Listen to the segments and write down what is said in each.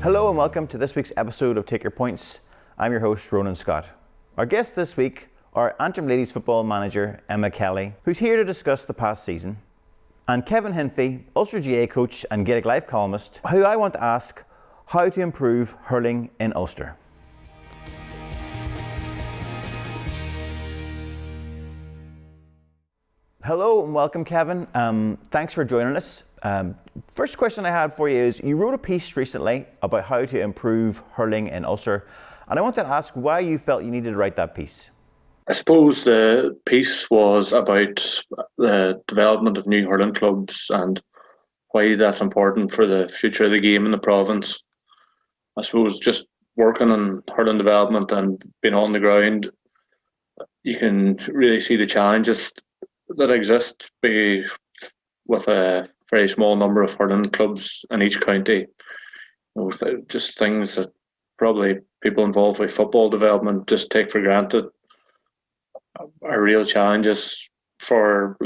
Hello and welcome to this week's episode of Take Your Points. I'm your host, Ronan Scott. Our guests this week are Antrim Ladies football manager Emma Kelly, who's here to discuss the past season, and Kevin Hinphey, Ulster GA coach and Gaelic Life columnist, who I want to ask how to improve hurling in Ulster. Hello and welcome, Kevin. Thanks for joining us. First question I had for you is, you wrote a piece recently about how to improve hurling in Ulster, and I wanted to ask why you felt you needed to write that piece. I suppose the piece was about the development of new hurling clubs and why that's important for the future of the game in the province. I suppose just working on hurling development and being on the ground, you can really see the challenges that exist with a very small number of hurling clubs in each county. Just things that probably people involved with football development just take for granted are real challenges for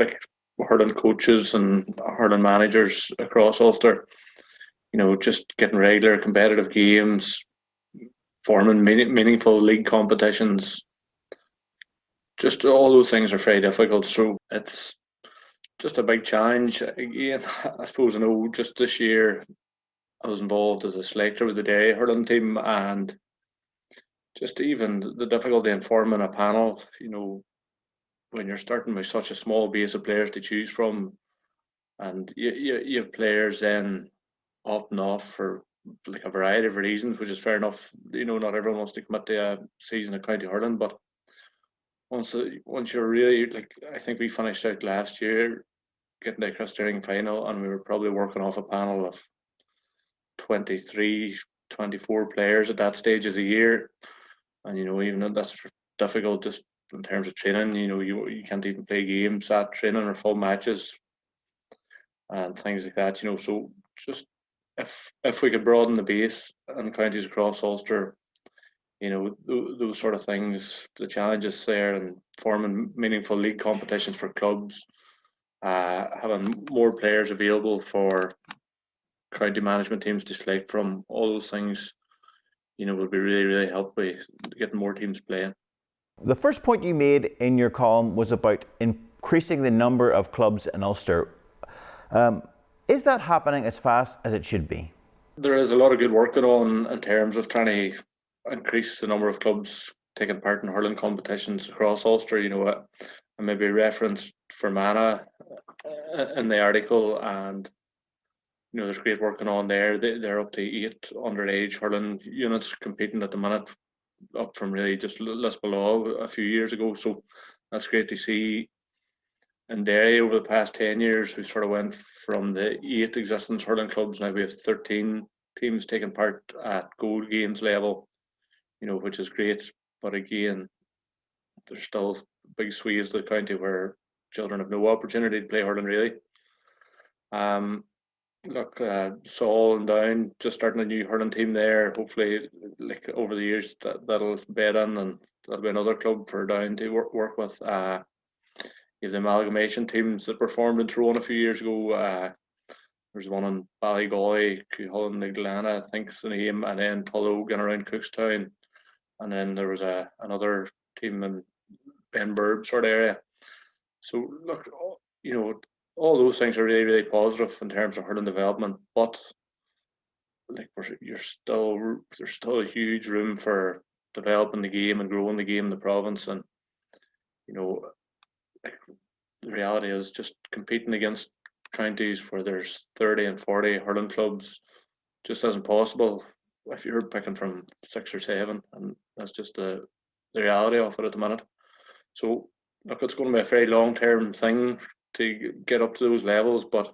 hurling coaches and hurling managers across Ulster. Just getting regular competitive games, forming meaningful league competitions. Just all those things are very difficult. So it's just a big challenge. Again, I suppose I know just this year I was involved as a selector with the day hurling team, and just even the difficulty in forming a panel, when you're starting with such a small base of players to choose from, and you have players then opting off for a variety of reasons, which is fair enough. Not everyone wants to commit to a season of county hurling, but once you're really, I think we finished out last year getting to a Christian final, and we were probably working off a panel of 23, 24 players at that stage of the year. And even that's difficult just in terms of training. You can't even play games at training or full matches and things like that. So just if we could broaden the base and counties across Ulster, those sort of things, the challenges there, and forming meaningful league competitions for clubs, having more players available for county management teams to select from, all those things, would be really, really helpful with getting more teams playing. The first point you made in your column was about increasing the number of clubs in Ulster. Is that happening as fast as it should be? There is a lot of good work going on in terms of trying to increase the number of clubs taking part in hurling competitions across Ulster. I maybe referenced Fermanagh in the article, and there's great work going on there. They're up to 8 underage hurling units competing at the minute, up from really just list below a few years ago. So that's great to see. In Derry, over the past 10 years, we sort of went from the 8 existing hurling clubs. Now we have 13 teams taking part at gold games level, which is great. But again, there's still big swathes of the county where children have no opportunity to play hurling, really. Saul and Down just starting a new hurling team there. Hopefully, over the years, that'll bed in, and that'll be another club for Down to work with. You have the amalgamation teams that were formed in Tyrone a few years ago. There's one in Ballygoy, Hurling, Niglana, I think's the name, and then Tullow and around Cookstown, and then there was another team in Benburb sort of area. So all those things are really, really positive in terms of hurling development, but there's still a huge room for developing the game and growing the game in the province. And the reality is just competing against counties where there's 30 and 40 hurling clubs just isn't possible if you're picking from 6 or 7, and that's just the reality of it at the minute. So it's going to be a very long-term thing to get up to those levels, but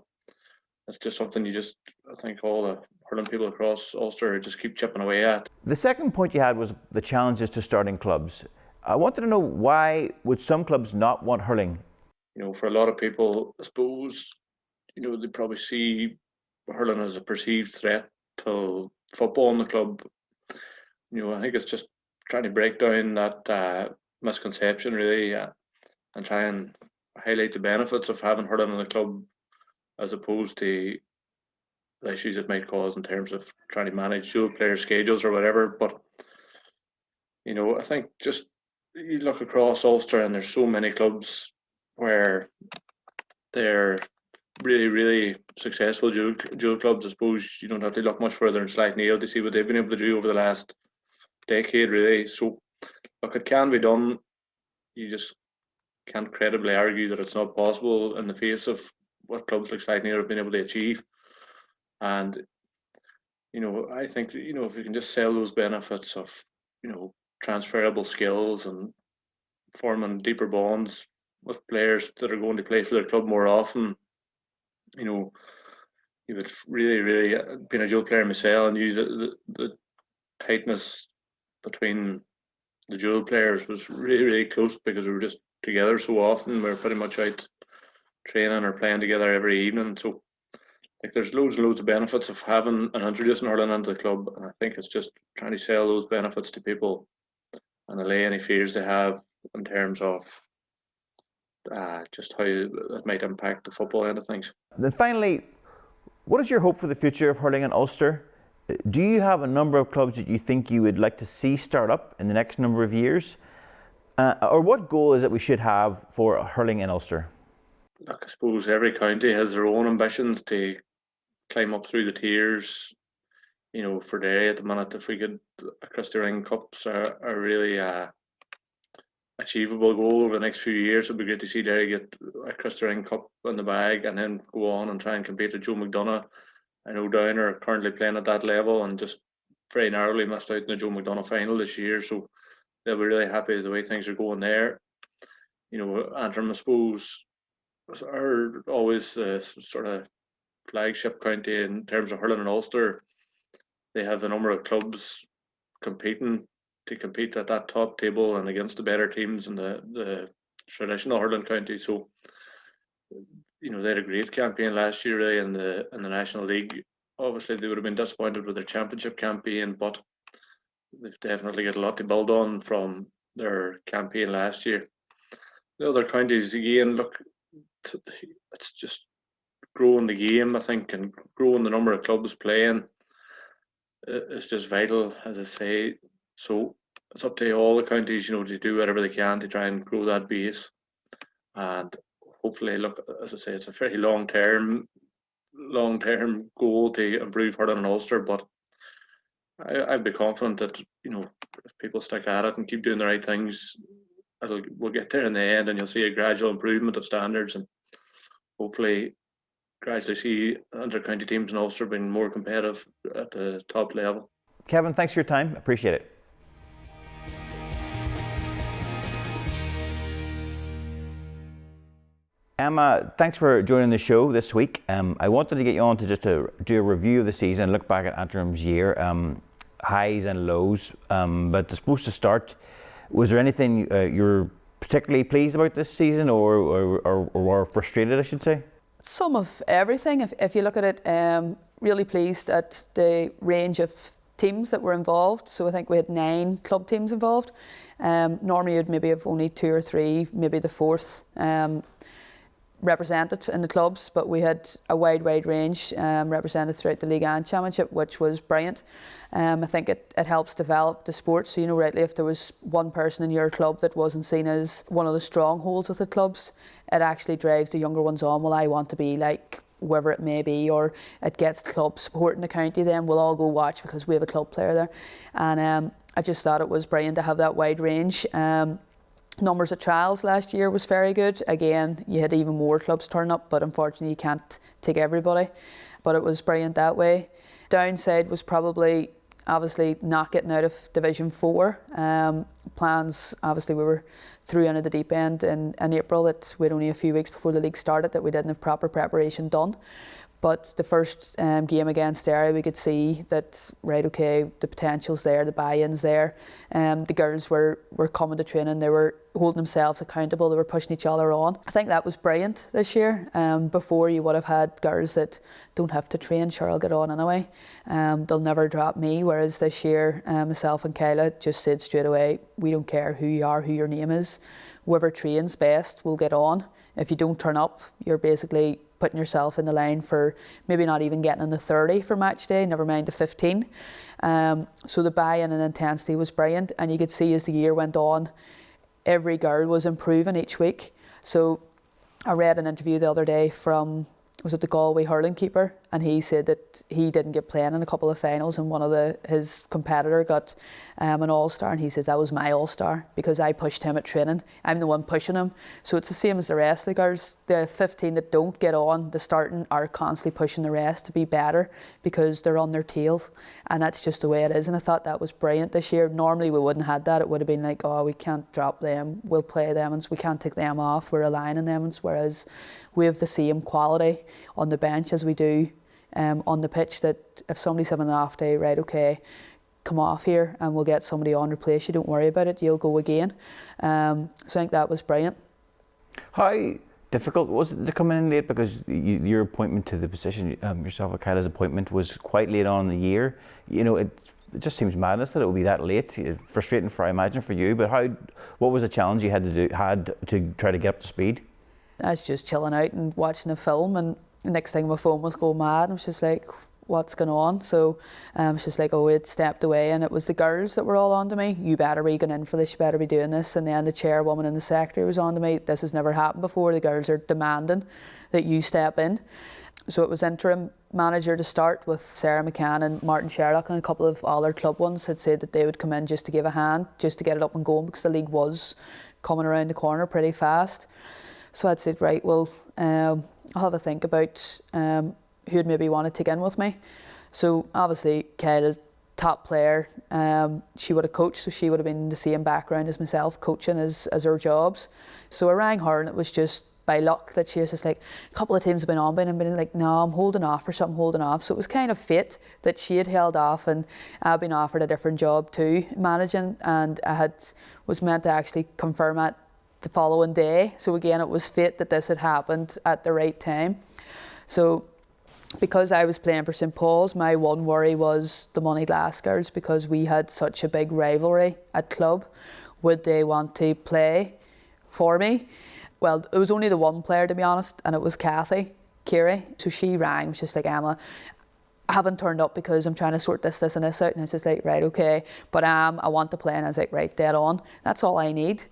it's just something I think all the hurling people across Ulster just keep chipping away at. The second point you had was the challenges to starting clubs. I wanted to know, why would some clubs not want hurling? For a lot of people, I suppose, they probably see hurling as a perceived threat to football in the club. I think it's just trying to break down that misconception, really, and try and highlight the benefits of having hurling in the club, as opposed to issues it might cause in terms of trying to manage dual player schedules or whatever. But I think just you look across Ulster and there's so many clubs where they're really, really successful dual clubs. I suppose you don't have to look much further than Slaughtneil to see what they've been able to do over the last decade, really. So, look, it can be done. You just can't credibly argue that it's not possible in the face of what clubs like Slaughtneil have been able to achieve. And I think that, if we can just sell those benefits of transferable skills and forming deeper bonds with players that are going to play for their club more often, you would really, really, being a dual player myself, and the tightness between the dual players was really, really close because we were just together so often. We were pretty much out training or playing together every evening. So, there's loads and loads of benefits of having and introducing hurling into the club, and I think it's just trying to sell those benefits to people and allay any fears they have in terms of just how it might impact the football end of things. Then finally, what is your hope for the future of hurling in Ulster? Do you have a number of clubs that you think you would like to see start up in the next number of years? Or what goal is it we should have for hurling in Ulster? Look, I suppose every county has their own ambitions to climb up through the tiers. For Derry at the minute, if we could, Christy Ring Cups are really achievable goal over the next few years. It'd be great to see Derry get a Christy Ring Cup in the bag and then go on and try and compete with Joe McDonagh. I know Down are currently playing at that level and just very narrowly missed out in the Joe McDonagh final this year, so they'll be really happy with the way things are going there. Antrim, I suppose, are always the sort of flagship county in terms of hurling in Ulster. They have the number of clubs competing to compete at that top table and against the better teams in the traditional hurling county. So, they had a great campaign last year, really, in the National League. Obviously, they would have been disappointed with their championship campaign, but they've definitely got a lot to build on from their campaign last year. The other counties, again, look, it's just growing the game, I think, and growing the number of clubs playing is just vital, as I say. So it's up to all the counties, to do whatever they can to try and grow that base. And hopefully, look, as I say, it's a very long-term goal to improve hurling in Ulster, but I'd be confident that, if people stick at it and keep doing the right things, we'll get there in the end, and you'll see a gradual improvement of standards, and hopefully gradually see inter-county teams in Ulster being more competitive at the top level. Kevin, thanks for your time. Appreciate it. Emma, thanks for joining the show this week. I wanted to get you on to just to do a review of the season, look back at Antrim's year, highs and lows. But I suppose to start, was there anything you're particularly pleased about this season or frustrated, I should say? Some of everything. If you look at it, really pleased at the range of teams that were involved. So I think we had 9 club teams involved. Normally you'd maybe have only 2 or 3, maybe the 4th represented in the clubs, but we had a wide range represented throughout the league and championship, which was brilliant. I think it helps develop the sport. So rightly, if there was one person in your club that wasn't seen as one of the strongholds of the clubs, it actually drives the younger ones on. Well, I want to be like whoever it may be, or it gets club support in the county. Then we'll all go watch because we have a club player there. And I just thought it was brilliant to have that wide range. Numbers at trials last year was very good. Again, you had even more clubs turn up, but unfortunately you can't take everybody. But it was brilliant that way. Downside was probably obviously not getting out of Division 4. Plans, obviously we were through into the deep end in April. That we had only a few weeks before the league started that we didn't have proper preparation done. But the first game against Derry, we could see that, right, okay, the potential's there, the buy-in's there. The girls were coming to training, they were holding themselves accountable, they were pushing each other on. I think that was brilliant this year. Before you would have had girls that don't have to train, sure, I'll get on anyway. They'll never drop me, whereas this year, myself and Kyla just said straight away, we don't care who you are, who your name is. Whoever trains best will get on. If you don't turn up, you're basically putting yourself in the line for maybe not even getting in the 30 for match day, never mind the 15. So the buy-in and intensity was brilliant, and you could see as the year went on, every girl was improving each week. So I read an interview the other day from, was it the Galway hurling keeper, and he said that he didn't get playing in a couple of finals, and his competitor got an all-star, and he says, that was my all-star because I pushed him at training. I'm the one pushing him. So it's the same as the rest of the girls. The 15 that don't get on the starting are constantly pushing the rest to be better because they're on their tails, and that's just the way it is. And I thought that was brilliant this year. Normally we wouldn't have had that. It would have been like, oh, we can't drop them, we'll play them, and we can't take them off, we're relying on them. Whereas we have the same quality on the bench as we do on the pitch, that if somebody's having an off day, right, okay, come off here and we'll get somebody on replace you, don't worry about it, you'll go again. So I think that was brilliant. How difficult was it to come in late, because your appointment to the position, yourself, Kyla's appointment, was quite late on in the year? You know, it just seems madness that it would be that late. Frustrating, I imagine, for you. But what was the challenge you had to try to get up to speed? I was just chilling out and watching a film, and the next thing my phone was going mad. I was just like, what's going on? So I was just like, oh, it stepped away, and it was the girls that were all on to me. You better be going in for this, you better be doing this. And then the chairwoman in the secretary was on to me. This has never happened before. The girls are demanding that you step in. So it was interim manager to start with. Sarah McCann and Martin Sherlock and a couple of other club ones had said that they would come in just to give a hand, just to get it up and going, because the league was coming around the corner pretty fast. So I'd said, right, well, I'll have a think about who'd maybe want to take in with me. So obviously Kyle, top player, she would have coached, so she would have been the same background as myself, coaching as her jobs. So I rang her, and it was just by luck that she was just like, a couple of teams have been on by, and I've been like, no, I'm holding off or something, holding off. So it was kind of fate that she had held off, and I'd been offered a different job too, managing, and was meant to actually confirm it the following day. So again, it was fate that this had happened at the right time. So because I was playing for St Paul's, my one worry was the Money Glass girls, because we had such a big rivalry at club. Would they want to play for me? Well, it was only the one player, to be honest, and it was Kathy Keary. So she rang, was just like, Emma, I haven't turned up because I'm trying to sort this and this out. And I was just like, right, okay, but I want to play. And I was like, right, dead on. That's all I need.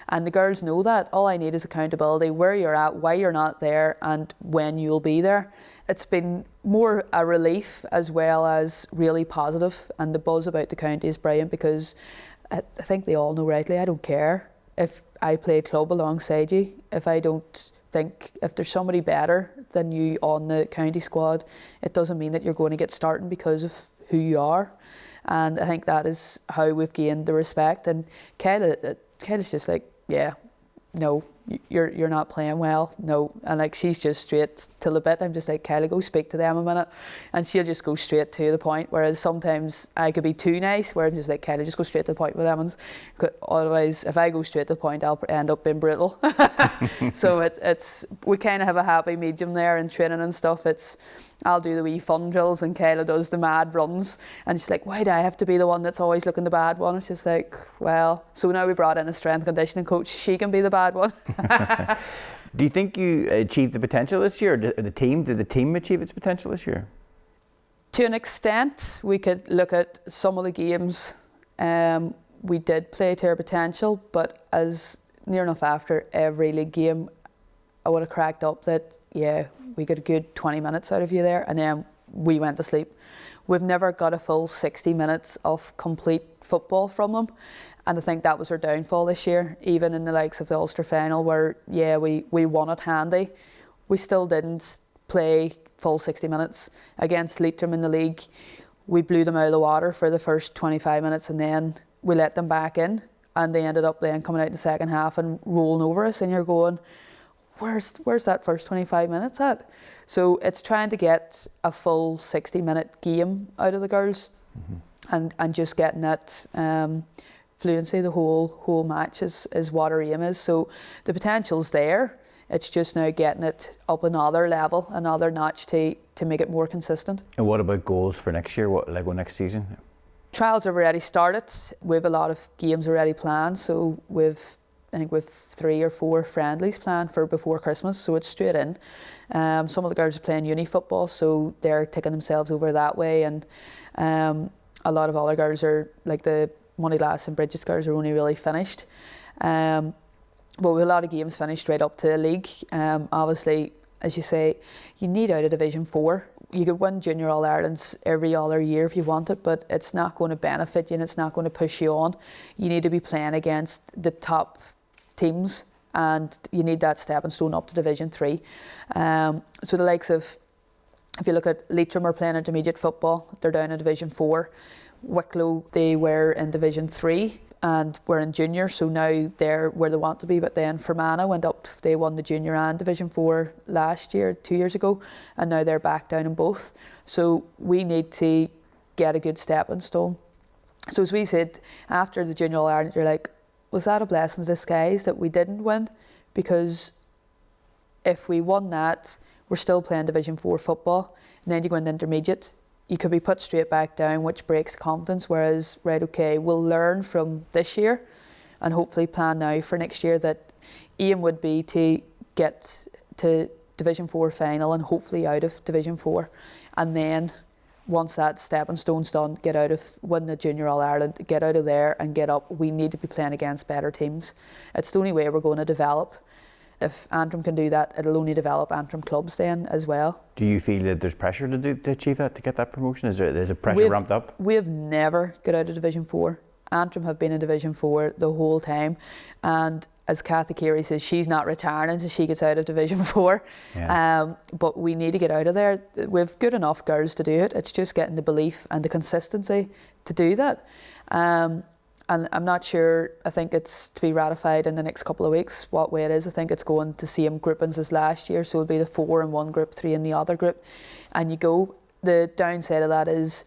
And the girls know that. All I need is accountability, where you're at, why you're not there, and when you'll be there. It's been more a relief as well as really positive, and the buzz about the county is brilliant, because I think they all know rightly, I don't care if I play club alongside you. If there's somebody better than you on the county squad, it doesn't mean that you're going to get starting because of who you are. And I think that is how we've gained the respect. And Kyla's just like, yeah, no, you're not playing well, no. And like, she's just straight to the bit. I'm just like, Kyla, go speak to them a minute. And she'll just go straight to the point, whereas sometimes I could be too nice, where I'm just like, Kyla, just go straight to the point with them. Otherwise, if I go straight to the point, I'll end up being brutal. So we kind of have a happy medium there in training and stuff. I'll do the wee fun drills, and Kyla does the mad runs, and she's like, why do I have to be the one that's always looking the bad one? It's just like, well, so now we brought in a strength conditioning coach, she can be the bad one. Do you think you achieved the potential this year? Did the team achieve its potential this year? To an extent, we could look at some of the games. We did play to our potential, but as near enough after every league game, I would have cracked up that, yeah, we got a good 20 minutes out of you there, and then we went to sleep. We've never got a full 60 minutes of complete football from them, and I think that was our downfall this year. Even in the likes of the Ulster final, where, yeah, we won it handy, we still didn't play full 60 minutes. Against Leitrim in the league, we blew them out of the water for the first 25 minutes, and then we let them back in, and they ended up then coming out in the second half and rolling over us, and you're going, where's that first 25 minutes at? So it's trying to get a full 60-minute game out of the girls, and just getting that fluency the whole match is what our aim is. So the potential's there. It's just now getting it up another level, another notch to make it more consistent. And what about goals for next year? What next season? Trials have already started. We have a lot of games already planned, so we've I think we've 3 or 4 friendlies planned for before Christmas, so it's straight in. Some of the girls are playing uni football, so they're taking themselves over that way, and a lot of other girls are, like the Moneyglass and Bridges girls, are only really finished. But with a lot of games finished right up to the league. Obviously, as you say, you need out of Division 4. You could win Junior All-Irelands every other year if you want it, but it's not going to benefit you and it's not going to push you on. You need to be playing against the top teams, and you need that stepping stone up to Division 3. So the likes of, if you look at Leitrim, are playing intermediate football, they're down in Division 4. Wicklow, they were in Division 3 and were in junior, so now they're where they want to be. But then Fermanagh went up, they won the junior and Division 4 last year, 2 years ago, and now they're back down in both. So we need to get a good stepping stone. So as we said, after the Junior All-Ireland, you're like, was that a blessing in disguise that we didn't win? Because if we won that, we're still playing Division 4 football, and then you go into intermediate, you could be put straight back down, which breaks confidence. Whereas, right, okay, we'll learn from this year and hopefully plan now for next year that aim would be to get to Division 4 final and hopefully out of Division 4. And then once that stepping stone's done, win the Junior All-Ireland, get out of there and get up. We need to be playing against better teams. It's the only way we're going to develop. If Antrim can do that, it'll only develop Antrim clubs then as well. Do you feel that there's pressure to achieve that, to get that promotion? There's a pressure ramped up? We have never got out of Division 4. Antrim have been in Division 4 the whole time, and as Kathy Carey says, she's not retiring until she gets out of Division 4. Yeah. But we need to get out of there. We've good enough girls to do it. It's just getting the belief and the consistency to do that. And I'm not sure, I think it's to be ratified in the next couple of weeks what way it is. I think it's going to same groupings as last year, so it'll be the 4 in one group, 3 in the other group. And the downside of that is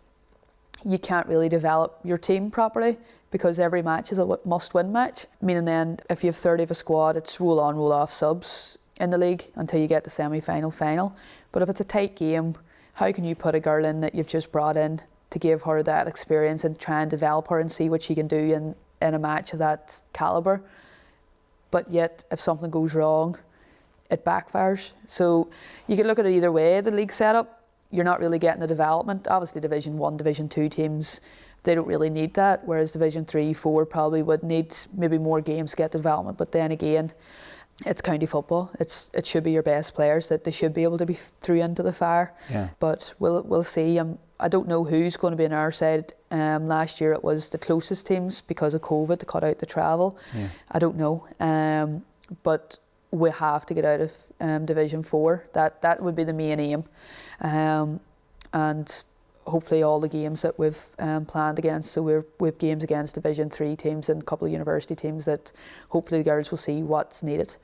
you can't really develop your team properly because every match is a must-win match. Meaning then, if you have 30 of a squad, it's roll on, roll off subs in the league until you get the semi-final, final. But if it's a tight game, how can you put a girl in that you've just brought in to give her that experience and try and develop her and see what she can do in a match of that calibre? But yet, if something goes wrong, it backfires. So you can look at it either way, the league setup. You're not really getting the development. Obviously, Division 1, Division 2 teams, they don't really need that, whereas Division 3, 4 probably would need maybe more games to get the development. But then again, it's county football. It should be your best players that they should be able to be threw into the fire. Yeah. But we'll see. I don't know who's going to be on our side. Last year it was the closest teams because of COVID to cut out the travel. Yeah. I don't know. But we have to get out of Division 4. That would be the main aim. And hopefully all the games that we've planned against, so we've games against Division 3 teams and a couple of university teams that hopefully the girls will see what's needed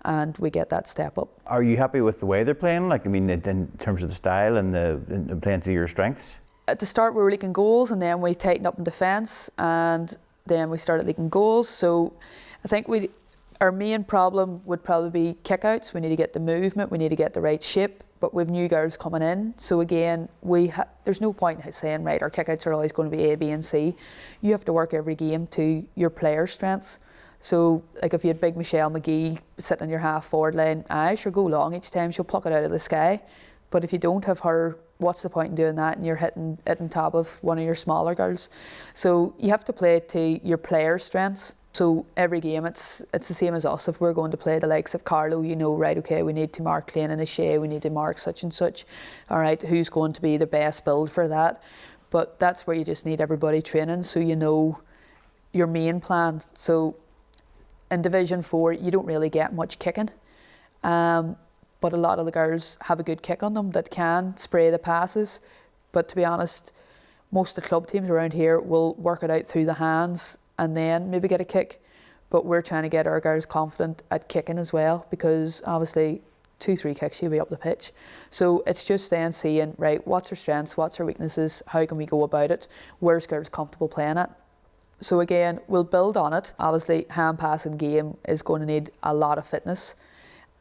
and we get that step up. Are you happy with the way they're playing? Like, I mean, in terms of the style and the playing to your strengths? At the start we were leaking goals, and then we tightened up in defence, and then we started leaking goals. So I think our main problem would probably be kickouts. We need to get the movement, we need to get the right shape, but we've new girls coming in. So again, there's no point in saying, right, our kickouts are always going to be A, B and C. You have to work every game to your players' strengths. So like if you had big Michelle McGee sitting on your half forward line, she'll go long each time, she'll pluck it out of the sky. But if you don't have her, what's the point in doing that and you're hitting it on top of one of your smaller girls? So you have to play to your players' strengths. So every game it's the same as us. If we're going to play the likes of Carlo, you know, right, okay, we need to mark Clayton and O'Shea, we need to mark such and such. All right, who's going to be the best build for that? But that's where you just need everybody training so you know your main plan. So in Division 4, you don't really get much kicking. But a lot of the girls have a good kick on them that can spray the passes. But to be honest, most of the club teams around here will work it out through the hands and then maybe get a kick. But we're trying to get our girls confident at kicking as well, because obviously 2-3 kicks you'll be up the pitch. So it's just then seeing, right, what's her strengths, what's her weaknesses, how can we go about it, where's girls comfortable playing at. So again, we'll build on it. Obviously, hand passing game is going to need a lot of fitness.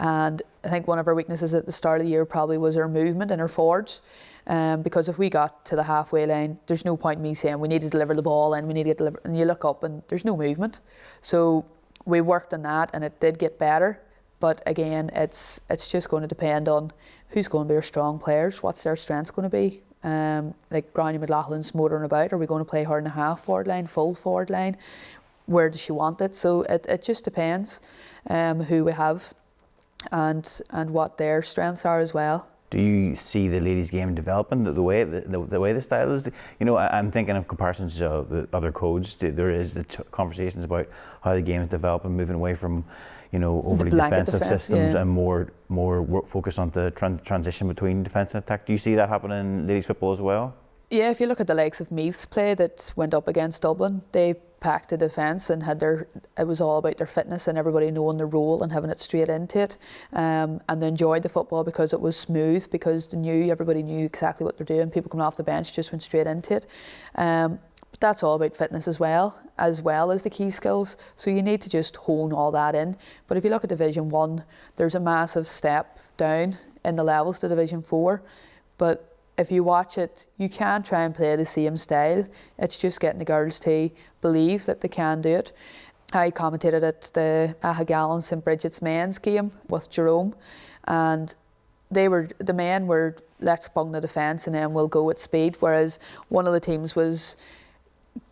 And I think one of our weaknesses at the start of the year probably was our movement and our forwards. Because if we got to the halfway line, there's no point in me saying we need to deliver the ball and we need to deliver, and you look up and there's no movement. So we worked on that and it did get better. But again, it's just going to depend on who's going to be our strong players, what's their strengths going to be. Like Gráinne McLaughlin's motoring about, are we going to play her in the half forward line, full forward line? Where does she want it? So it just depends who we have and what their strengths are as well. Do you see the ladies' game developing the way the style is? You know, I'm thinking of comparisons to the other codes. There is the conversations about how the game is developing, moving away from, you know, overly defensive systems and more focus on the transition between defence and attack. Do you see that happening in ladies' football as well? Yeah, if you look at the likes of Meath's play that went up against Dublin, they packed the defence and it was all about their fitness and everybody knowing their role and having it straight into it. And they enjoyed the football because it was smooth, because everybody knew exactly what they're doing. People coming off the bench just went straight into it. But that's all about fitness as well as the key skills. So you need to just hone all that in. But if you look at Division 1, there's a massive step down in the levels to Division 4. But if you watch it, you can try and play the same style. It's just getting the girls to believe that they can do it. I commentated at the Ahagall St Bridget's men's game with Jerome, and the men were, let's bung the defence and then we'll go at speed, whereas one of the teams was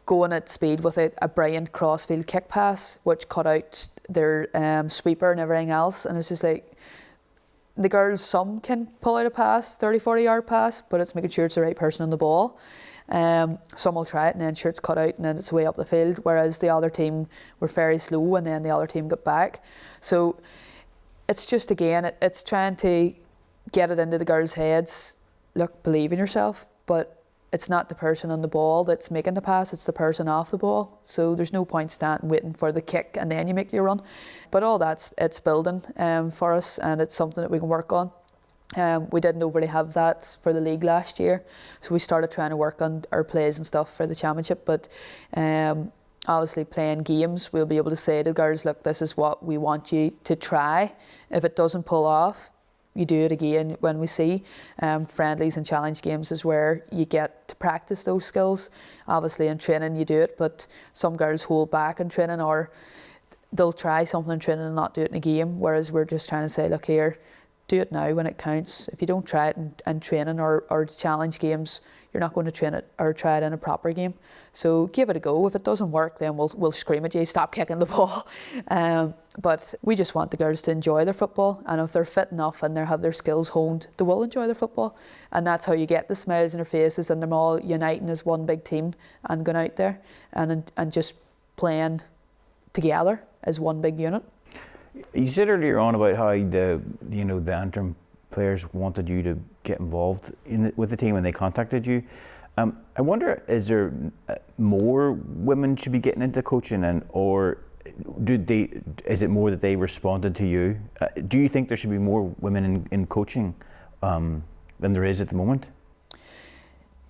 going at speed with a brilliant crossfield kick pass, which cut out their sweeper and everything else. And it's just like, the girls, some can pull out a pass, 30-40 yard pass, but it's making sure it's the right person on the ball. Some will try it and then sure it's cut out and then it's way up the field, whereas the other team were very slow and then the other team got back. So it's just, again, it's trying to get it into the girls' heads. Look, believe in yourself, but it's not the person on the ball that's making the pass, it's the person off the ball. So there's no point standing waiting for the kick and then you make your run. But all it's building for us, and it's something that we can work on. We didn't overly have that for the league last year, so we started trying to work on our plays and stuff for the championship. But obviously playing games, we'll be able to say to the girls, look, this is what we want you to try. If it doesn't pull off, you do it again. When we see friendlies and challenge games is where you get to practice those skills. Obviously in training you do it, but some girls hold back in training, or they'll try something in training and not do it in a game, whereas we're just trying to say, look here, do it now when it counts. If you don't try it in training or challenge games, you're not going to train it or try it in a proper game. So give it a go. If it doesn't work, then we'll scream at you, stop kicking the ball. But we just want the girls to enjoy their football, and if they're fit enough and they have their skills honed, they will enjoy their football. And that's how you get the smiles on their faces and them all uniting as one big team and going out there and just playing together as one big unit. You said earlier on about how the Antrim players wanted you to get involved with the team when they contacted you. I wonder, is there more women should be getting into coaching, or is it more that they responded to you? Do you think there should be more women in coaching than there is at the moment?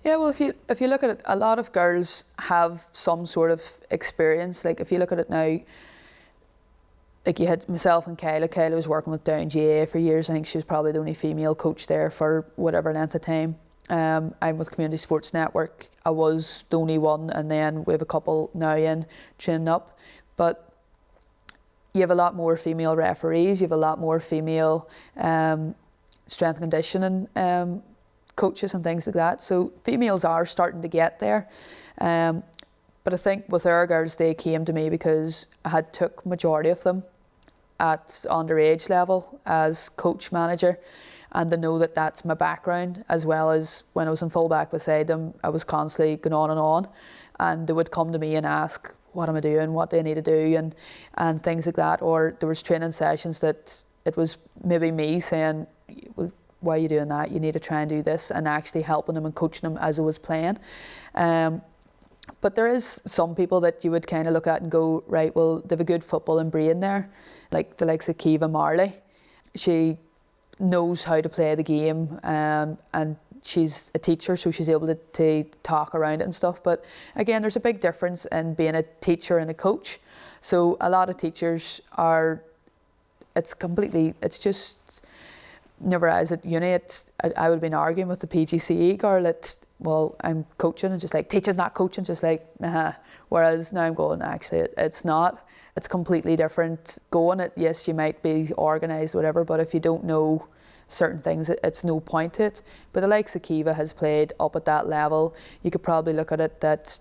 Yeah, well, if you look at it, a lot of girls have some sort of experience. Like if you look at it now, like you had myself and Kyla. Kyla was working with Down GA for years. I think she was probably the only female coach there for whatever length of time. I'm with Community Sports Network. I was the only one, and then we have a couple now in training up. But you have a lot more female referees. You have a lot more female strength and conditioning coaches and things like that. So females are starting to get there. But I think with our girls, they came to me because I had took majority of them at underage level as coach manager, and they know that that's my background, as well as when I was in fullback beside them, I was constantly going on, and they would come to me and ask, what am I doing, what do I need to do, and things like that. Or there was training sessions that it was maybe me saying, well, why are you doing that? You need to try and do this, and actually helping them and coaching them as I was playing. But there is some people that you would kind of look at and go, right, well, they have a good footballing brain there, like the likes of Kiva Marley. She knows how to play the game, and she's a teacher, so she's able to talk around it and stuff. But again, there's a big difference in being a teacher and a coach. So a lot of teachers it's just, never as at uni, I would have been arguing with the PGCE girl well, I'm coaching, and just like, teaching's not coaching, just like, whereas now I'm going, actually, it's not. It's completely different. Going it, yes, you might be organised, whatever, but if you don't know certain things, it's no point to it. But the likes of Kiva has played up at that level. You could probably look at it that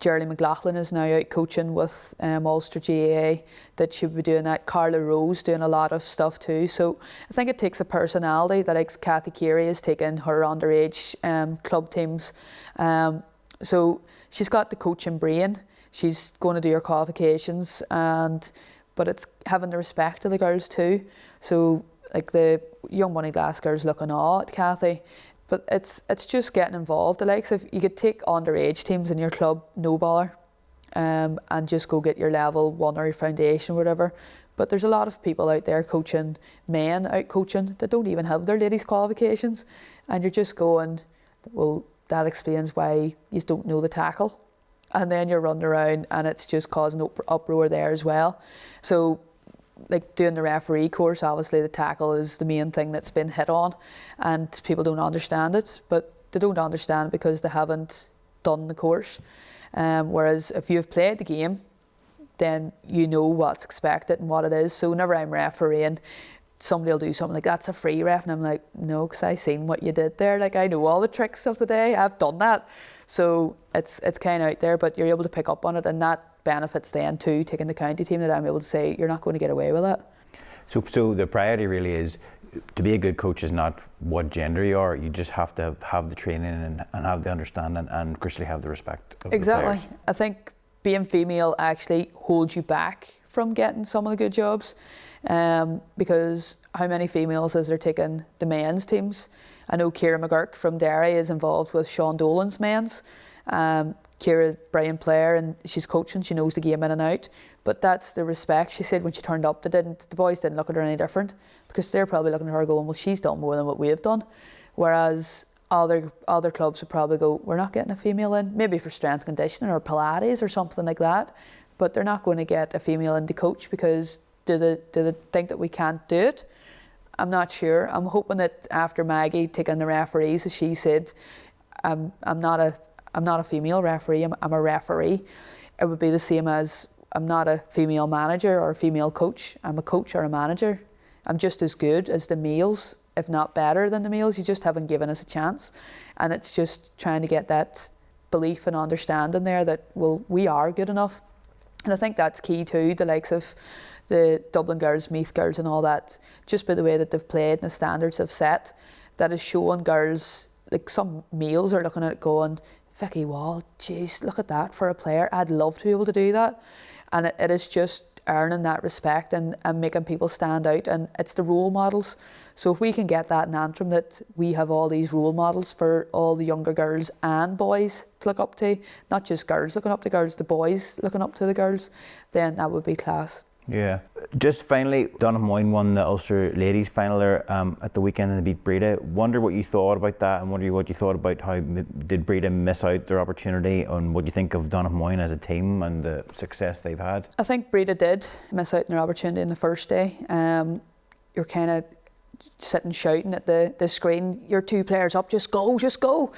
Jerry McLaughlin is now out coaching with Ulster GAA, that she'll be doing that. Carla Rose doing a lot of stuff too. So I think it takes a personality. That like Kathy Carey has taken her underage club teams. So she's got the coaching brain. She's going to do her qualifications, but it's having the respect of the girls too. So like the young Bonnie Glass girls look in awe at Kathy. But it's just getting involved. The likes of, you could take underage teams in your club, no bother, and just go get your level 1 or your foundation, whatever. But there's a lot of people out there coaching, men out coaching, that don't even have their ladies' qualifications. And you're just going, well, that explains why you don't know the tackle. And then you're running around and it's just causing uproar there as well. So like doing the referee course, obviously the tackle is the main thing that's been hit on, and people don't understand it, but they don't understand it because they haven't done the course. Whereas if you've played the game, then you know what's expected and what it is. So whenever I'm refereeing, somebody will do something like, that's a free ref, and I'm like, no, because I seen what you did there. Like, I know all the tricks of the day, I've done that. So it's kind of out there, but you're able to pick up on it, and that benefits then too, taking the county team, that I'm able to say, you're not going to get away with it. So the priority really is, to be a good coach is not what gender you are, you just have to have the training and have the understanding and crucially have the respect of the players. I think being female actually holds you back from getting some of the good jobs, because how many females is there taking the men's teams? I know Ciara McGurk from Derry is involved with Sean Dolan's men's. Ciara's a brilliant player and she's coaching, she knows the game in and out. But that's the respect. She said when she turned up, the boys didn't look at her any different, because they're probably looking at her going, well, she's done more than what we've done. Whereas other clubs would probably go, we're not getting a female in, maybe for strength conditioning or Pilates or something like that. But they're not going to get a female in to coach, because do they think that we can't do it? I'm not sure. I'm hoping that after Maggie taking the referees, as she said, I'm not a female referee, I'm a referee. It would be the same as, I'm not a female manager or a female coach, I'm a coach or a manager. I'm just as good as the males, if not better than the males. You just haven't given us a chance. And it's just trying to get that belief and understanding there that, well, we are good enough. And I think that's key too, the likes of the Dublin girls, Meath girls and all that, just by the way that they've played and the standards they've set, that is showing girls, like some males are looking at it going, Vicky Wall, geez, look at that for a player. I'd love to be able to do that. And it is just earning that respect and making people stand out. And it's the role models. So if we can get that in Antrim, that we have all these role models for all the younger girls and boys to look up to, not just girls looking up to girls, the boys looking up to the girls, then that would be class. Yeah. Just finally, Donaghmoyne won the Ulster ladies final there at the weekend and they beat Breda. Wonder what you thought about that, and wonder what you thought about how did Breda miss out their opportunity, and what you think of Donaghmoyne as a team and the success they've had. I think Breda did miss out on their opportunity in the first day. You're kind of sitting shouting at the screen, your two players up, just go.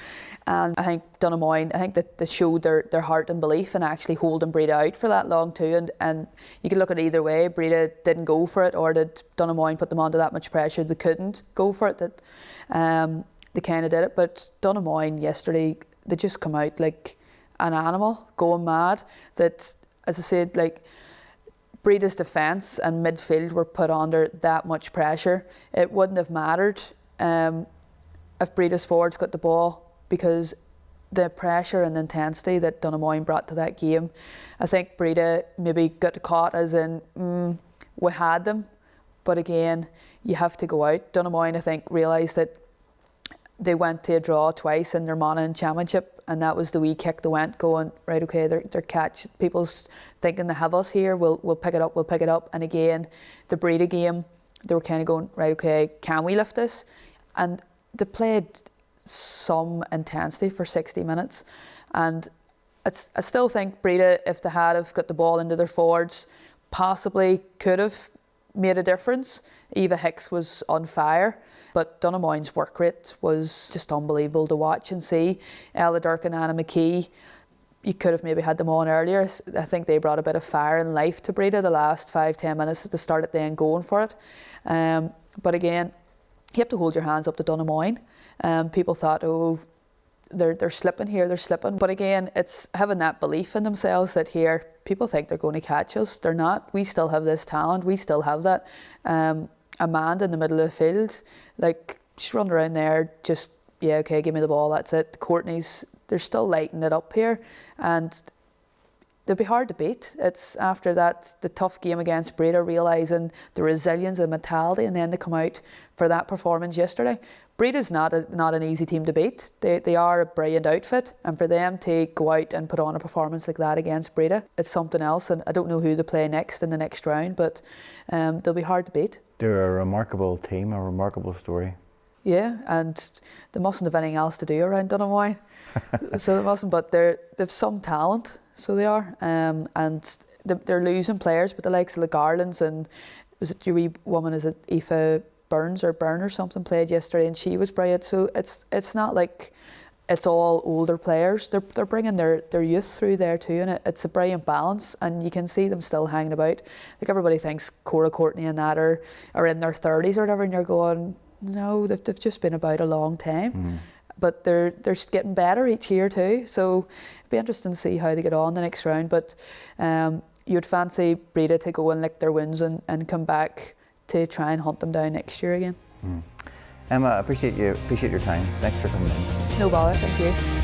And I think Donaghmoyne, I think that they showed their heart and belief in actually holding Breda out for that long too. And you could look at it either way. Breda didn't go for it, or did Donaghmoyne put them under that much pressure they couldn't go for it, that they kind of did it. But Donaghmoyne yesterday, they just come out like an animal going mad. That, as I said, like, Breda's defence and midfield were put under that much pressure. It wouldn't have mattered if Breda's forwards got the ball, because the pressure and the intensity that Donaghmoyne brought to that game, I think Breda maybe got caught as in, we had them, but again, you have to go out. Donaghmoyne, I think, realised that they went to a draw twice in their Monaghan Championship, and that was the wee kick they went, going, right, okay, they're catch. People's thinking they have us here, we'll pick it up. And again, the Breda game, they were kind of going, right, okay, can we lift this? And they played some intensity for 60 minutes. And I still think Breda, if they had have got the ball into their forwards, possibly could have made a difference. Eva Hicks was on fire, but Donaghmoyne's work rate was just unbelievable to watch and see. Ella Durkin, Anna McKee, you could have maybe had them on earlier. I think they brought a bit of fire and life to Breda the last 5-10 minutes at the start at the end going for it. But again, you have to hold your hands up to Donamoyne. People thought, oh, they're slipping here, they're slipping. But again, it's having that belief in themselves that here, people think they're going to catch us. They're not. We still have this talent. We still have that. Amanda in the middle of the field, like, she's running around there just, yeah, okay, give me the ball, that's it. Courtney's, they're still lighting it up here. And they'll be hard to beat. It's after that, the tough game against Breda, realising the resilience and mentality, and then they come out for that performance yesterday. Breda's not an easy team to beat. They are a brilliant outfit, and for them to go out and put on a performance like that against Breda, it's something else. And I don't know who they play next in the next round, but they'll be hard to beat. They're a remarkable team, a remarkable story. Yeah, and they mustn't have anything else to do around Donamoyne. So they mustn't, but they've some talent, so they are. And they're losing players, but the likes of the Garlands, and was it your wee woman, is it Aoife Burns or Byrne or something, played yesterday, and she was brilliant. So it's not like it's all older players. They're bringing their youth through there too, and it's a brilliant balance, and you can see them still hanging about. Like, everybody thinks Cora Courtney and that are in their 30s or whatever, and you're going, no, they've just been about a long time. But they're getting better each year too, so it'd be interesting to see how they get on the next round. But you'd fancy Breda to go and lick their wounds and come back to try and hunt them down next year again. Emma, I appreciate your time. Thanks for coming in. No bother, thank you.